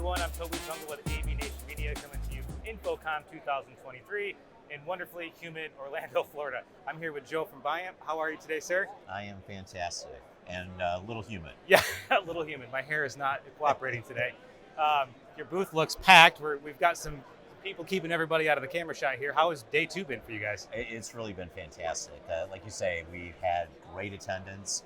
everyone, I'm Tobi with AVNation Media coming to you from InfoComm 2023 in wonderfully humid Orlando, Florida. I'm here with Joe from Biamp. How are you today, sir? I am fantastic and a little humid. Yeah, a little humid. My hair is not cooperating today. Your booth looks packed. We've got some people keeping everybody out of the camera shot here. How has day two been for you guys? It's really been fantastic. Like you say, we've had great attendance.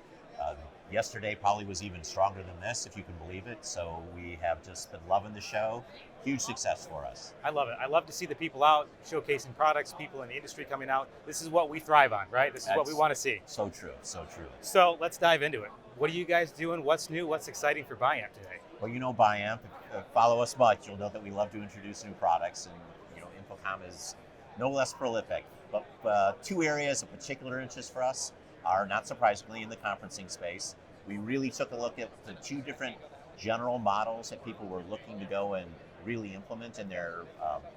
Yesterday probably was even stronger than this, if you can believe it. So we have just been loving the show. Huge success for us. I love it. I love to see the people out showcasing products, people in the industry coming out. This is what we thrive on, right? This is what we want to see. So true, so true. So let's dive into it. What are you guys doing? What's new? What's exciting for Biamp today? Well, you know Biamp, if you follow us much, you'll know that we love to introduce new products, and InfoComm is no less prolific. But two areas of particular interest for us are, not surprisingly, in the conferencing space. We really took a look at the two different general models that people were looking to go and really implement in their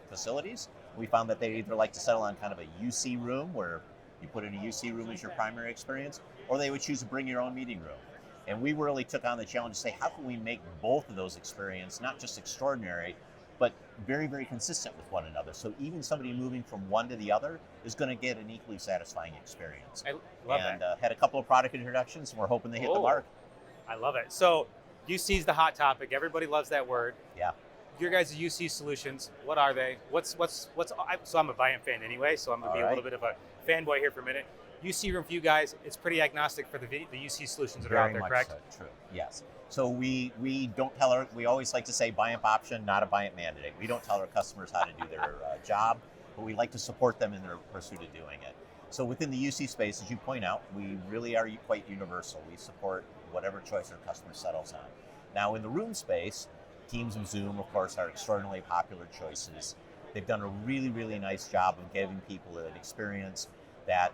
facilities. We found that they either like to settle on kind of a UC room, where you put in a UC room as your primary experience, or they would choose to bring your own meeting room. And we really took on the challenge to say, how can we make both of those experiences not just extraordinary, but very, very consistent with one another? So even somebody moving from one to the other is going to get an equally satisfying experience. I love and that. Had a couple of product introductions, and we're hoping they hit the mark. I love it. So UC is the hot topic. Everybody loves that word. Yeah. Your guys' UC solutions, what are they? So I'm a Biamp fan anyway, so I'm going to be a little bit of a fanboy here for a minute. UC room for you guys, it's pretty agnostic for the UC solutions that are out there, correct? Very much so, true, yes. So we don't tell we always like to say Biamp option, not a Biamp mandate. We don't tell our customers how to do their job, but we like to support them in their pursuit of doing it. So within the UC space, as you point out, we really are quite universal. We support whatever choice our customer settles on. Now in the room space, Teams and Zoom, of course, are extraordinarily popular choices. They've done a really, really nice job of giving people an experience that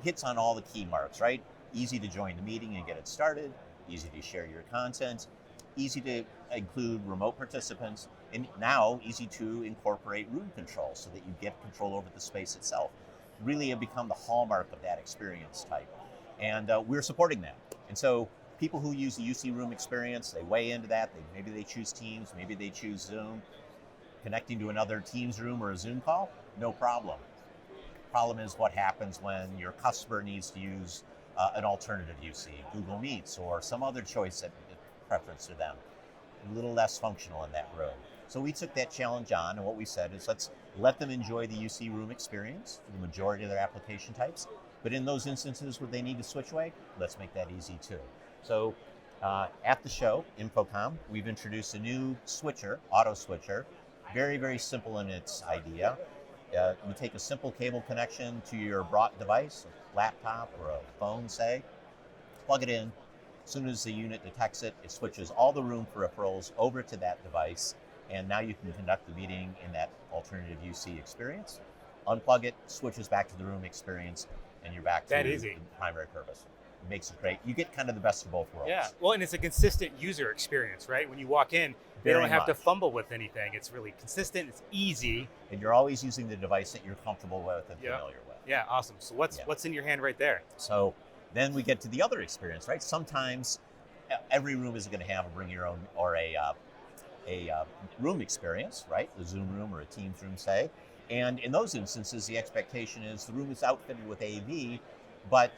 hits on all the key marks, right? Easy to join the meeting and get it started, easy to share your content, easy to include remote participants, and now easy to incorporate room control so that you get control over the space itself. Really have become the hallmark of that experience type. And we're supporting that. And so people who use the UC room experience, they weigh into that. Maybe they choose Teams, maybe they choose Zoom. Connecting to another Teams room or a Zoom call, no problem. Problem is what happens when your customer needs to use an alternative UC, Google Meets, or some other choice that preference to them. A little less functional in that room. So we took that challenge on, and what we said is let's let them enjoy the UC room experience for the majority of their application types. But in those instances where they need to switch away, let's make that easy too. So at the show, InfoComm, we've introduced a new switcher, auto switcher, very, very simple in its idea. You take a simple cable connection to your brought device, a laptop or a phone, say, plug it in. As soon as the unit detects it, it switches all the room peripherals over to that device, and now you can conduct the meeting in that alternative UC experience. Unplug it, switches back to the room experience, and you're back to the primary purpose. It makes it great. You get kind of the best of both worlds. Yeah, well, and it's a consistent user experience, right? When you walk in, they don't have to fumble with anything. It's really consistent, it's easy. And you're always using the device that you're comfortable with and familiar with. Yeah, awesome. So what's in your hand right there? So then we get to the other experience, right? Sometimes every room isn't going to have a bring your own or a room experience, right? A Zoom room or a Teams room, say. And in those instances, the expectation is the room is outfitted with AV, but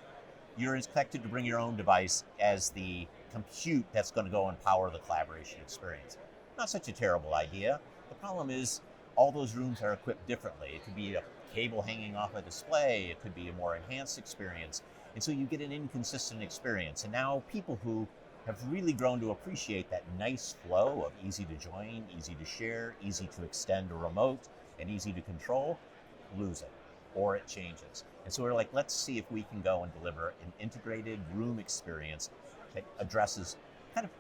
you're expected to bring your own device as the compute that's going to go and power the collaboration experience. Not such a terrible idea. The problem is all those rooms are equipped differently. It could be a cable hanging off a display. It could be a more enhanced experience. And so you get an inconsistent experience. And now people who have really grown to appreciate that nice flow of easy to join, easy to share, easy to extend a remote, and easy to control, lose it, or it changes. And so we're like, let's see if we can go and deliver an integrated room experience that addresses, kind of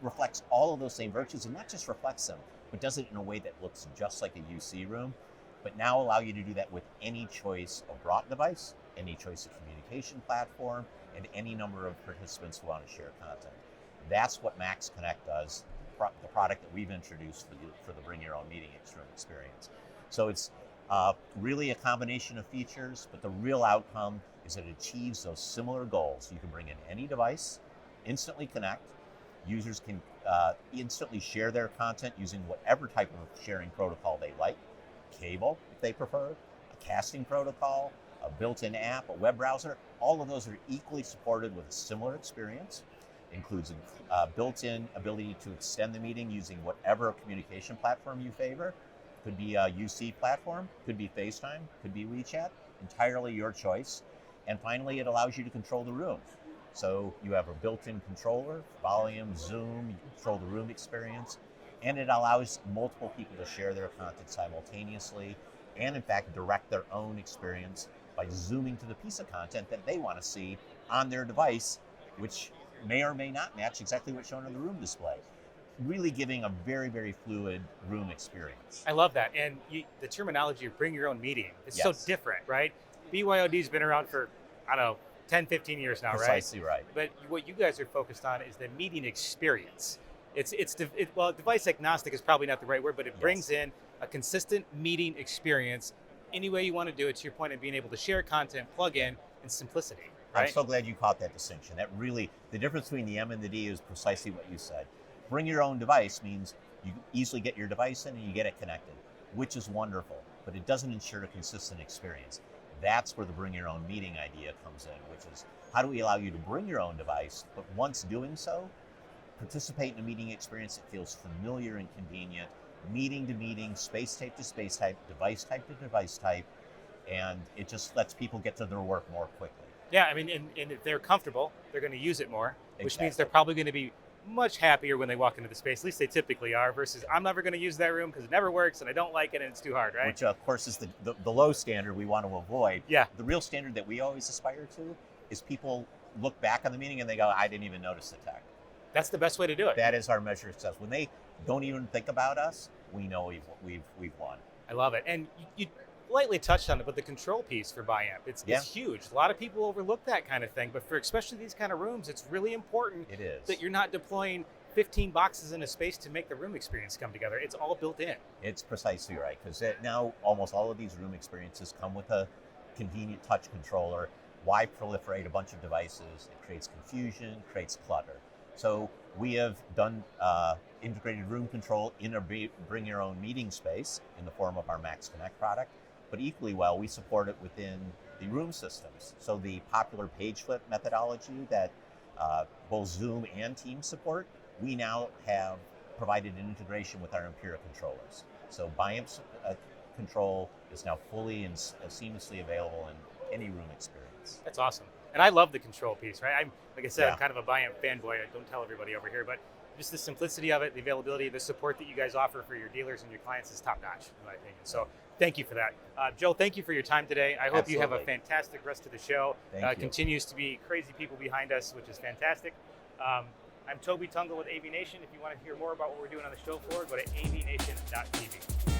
reflects all of those same virtues, and not just reflects them, but does it in a way that looks just like a UC room, but now allow you to do that with any choice of brought device, any choice of communication platform, and any number of participants who want to share content. That's what MAX Connect does, the product that we've introduced for the Bring Your Own Meeting Room experience. So it's really a combination of features, but the real outcome is that it achieves those similar goals. You can bring in any device, instantly connect, Users can instantly share their content using whatever type of sharing protocol they like. Cable, if they prefer, a casting protocol, a built-in app, a web browser. All of those are equally supported with a similar experience. Includes a built-in ability to extend the meeting using whatever communication platform you favor. Could be a UC platform, could be FaceTime, could be WeChat, entirely your choice. And finally, it allows you to control the room. So you have a built-in controller, volume, zoom, you control the room experience, and it allows multiple people to share their content simultaneously and in fact direct their own experience by zooming to the piece of content that they want to see on their device, which may or may not match exactly what's shown on the room display. Really giving a very, very fluid room experience. I love that. And the terminology of bring your own meeting, it's Yes. so different, right? BYOD's been around for, I don't know, 10, 15 years now, Precisely right. But what you guys are focused on is the meeting experience. Well, device agnostic is probably not the right word, but it brings in a consistent meeting experience any way you want to do it, to your point of being able to share content, plug in, and simplicity. Right? I'm so glad you caught that distinction. That really, the difference between the M and the D is precisely what you said. Bring your own device means you easily get your device in and you get it connected, which is wonderful, but it doesn't ensure a consistent experience. That's where the bring your own meeting idea comes in, which is how do we allow you to bring your own device, but once doing so, participate in a meeting experience that feels familiar and convenient, meeting to meeting, space type to space type, device type to device type, and it just lets people get to their work more quickly. Yeah, I mean, and if they're comfortable, they're going to use it more, which Exactly. means they're probably going to be much happier when they walk into the space. At least they typically are, versus I'm never going to use that room because it never works and I don't like it and it's too hard, right? Which of course is the low standard we want to avoid. Yeah. The real standard that we always aspire to is people look back on the meeting and they go, I didn't even notice the tech. That's the best way to do it. That is our measure of success. When they don't even think about us, we know we've won. I love it. And you lightly touched on it, but the control piece for Biamp, it's huge. A lot of people overlook that kind of thing, but for especially these kind of rooms, it's really important It is. that you're not deploying 15 boxes in a space to make the room experience come together. It's all built in. It's precisely right, because now almost all of these room experiences come with a convenient touch controller. Why proliferate a bunch of devices? It creates confusion, creates clutter. So we have done integrated room control in a bring your own meeting space in the form of our MAX Connect product, but equally well, we support it within the room systems. So the popular page flip methodology that both Zoom and Teams support, we now have provided an integration with our Impera controllers. So Biamp's control is now fully and seamlessly available in any room experience. That's awesome. And I love the control piece, right? Like I said, Yeah. I'm kind of a Biamp fanboy. I don't tell everybody over here, but just the simplicity of it, the availability, the support that you guys offer for your dealers and your clients is top notch, in my opinion. So thank you for that. Joe, thank you for your time today. I hope you have a Absolutely. fantastic rest of the show. Thank you. Continues to be crazy people behind us, which is fantastic. I'm Tobi Tungl with AVNation. If you want to hear more about what we're doing on the show floor, go to avnation.tv.